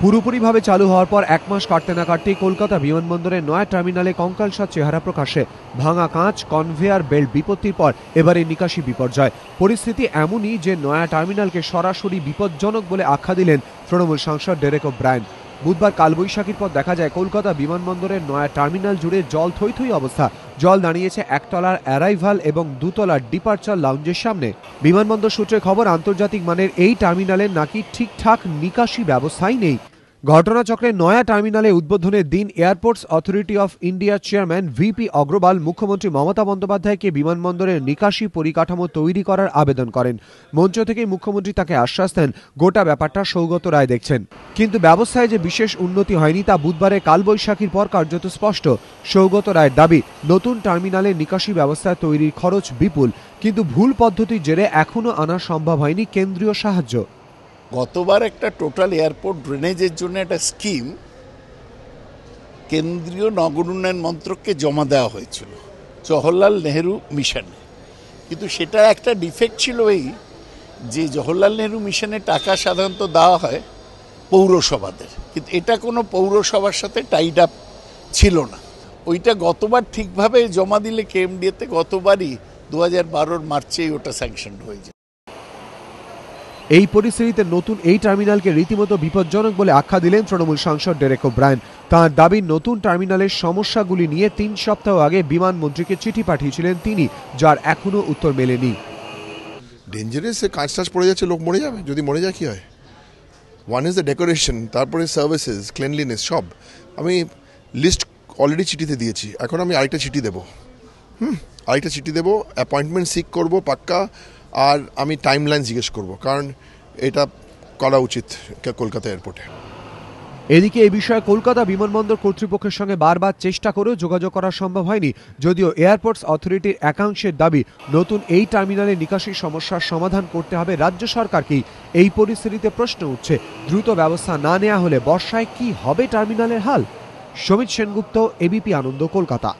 পুরোপুরিভাবে চালু হওয়ার পর 1 মাস কাটতে না কাটতেই কলকাতা বিমানবন্দরের নয়া টার্মিনালে কঙ্কালসাৎ চেহারা প্রকাশে। ভাঙা কাঁচ, কনভেয়ার বেল্ট বিপত্তির পর এবারে নিকাশি বিপর্যয়। পরিস্থিতি এমনই যে নয়া টার্মিনালকে সরাসরি বিপজ্জনক বলে আখ্যা দিলেন তৃণমূল সাংসদ ডেরেক ওব্রায়েন। বুধবার কালবৈশাখীর পর দেখা যায় কলকাতা বিমানবন্দরের নয়া টার্মিনাল জুড়ে জল থই থই অবস্থা। জল দাঁড়িয়েছে একতলার অ্যারাইভাল এবং দুতলার ডিপার্চার লাউঞ্জের সামনে। বিমানবন্দর সূত্রে খবর, আন্তর্জাতিক মানের এই টার্মিনালের নাকি ঠিকঠাক নিকাশি ব্যবস্থাই নেই। ঘটনাচক্রে নয়া টার্মিনালে উদ্বোধনের দিন এয়ারপোর্টস অথরিটি অফ ইন্ডিয়ার চেয়ারম্যান ভিপি অগ্রওয়াল মুখ্যমন্ত্রী মমতা বন্দ্যোপাধ্যায়কে বিমানবন্দরের নিকাশি পরিকাঠামো তৈরি করার আবেদন করেন। মঞ্চ থেকে মুখ্যমন্ত্রী তাকে আশ্বাস দেন গোটা ব্যাপারটা সৌগত রায় দেখছেন। কিন্তু ব্যবস্থায় যে বিশেষ উন্নতি হয়নি তা বুধবারে কালবৈশাখীর পর কার্যত স্পষ্ট। সৌগত রায়ের দাবি, নতুন টার্মিনালের নিকাশি ব্যবস্থা তৈরির খরচ বিপুল, কিন্তু ভুল পদ্ধতির জেরে এখনো আনা সম্ভব হয়নি কেন্দ্রীয় সাহায্য। গতবার একটা টোটাল এয়ারপোর্ট ড্রেনেজের জন্য একটা স্কিম কেন্দ্রীয় নগর উন্নয়ন মন্ত্রককে জমা দেওয়া হয়েছিল জওহরলাল নেহেরু মিশনে, কিন্তু সেটা একটা ডিফেক্ট ছিল এই যে জওহরলাল নেহেরু মিশনে টাকা সাধারণত দেওয়া হয় পৌরসভাদের, কিন্তু এটা কোনো পৌরসভার সাথে টাইড আপ ছিল না। ওইটা গতবার ঠিকভাবে জমা দিলে কেএমডিএতে গতবারই 2012 মার্চেই ওটা স্যাংশন হয়ে যায়। এই পরিস্থিতিতে নতুন এই টার্মিনালকে রীতিমতো বিপজ্জনক বলে আখ্যা দিলেন তৃণমূল সাংসদ ডেরেক ওব্রায়েন। তাঁর দাবি, নতুন টার্মিনালের সমস্যাগুলি নিয়ে 3 সপ্তাহ আগে বিমানমন্ত্রীকে চিঠি পাঠিয়েছিলেন তিনি, যার এখনো উত্তর মেলেনি। ডেঞ্জারাস, কাঁচ টাচ পড়ে যাচ্ছে, লোক মরে যাবে, যদি মরে যায় কি হয়? ওয়ান ইজ দ্য ডেকোরেশন, তারপরে সার্ভিসেস, ক্লিনলিনেস সব। আমি লিস্ট অলরেডি চিঠিতে দিয়েছি, এখন আমি আরেকটা চিঠি দেবো। আরেকটা চিঠি দেবো, অ্যাপয়েন্টমেন্ট সিক করবো পাক্কা, আর আমি টাইম লাইন জিজ্ঞেস করবো, কারণ এটা করা উচিত কলকাতা এয়ারপোর্টে। এদিকে এই বিষয়ে কলকাতা বিমানবন্দর কর্তৃপক্ষের সঙ্গে বারবার চেষ্টা করেও যোগাযোগ করা সম্ভব হয়নি, যদিও এয়ারপোর্টস অথরিটির একাংশের দাবি নতুন এই টার্মিনালে নিকাশির সমস্যার সমাধান করতে হবে রাজ্য সরকারকেই। এই পরিস্থিতিতে প্রশ্ন উঠছে, দ্রুত ব্যবস্থা না নেওয়া হলে বর্ষায় কি হবে টার্মিনালের হাল? সমিত সেনগুপ্ত, এবিপি আনন্দ, কলকাতা।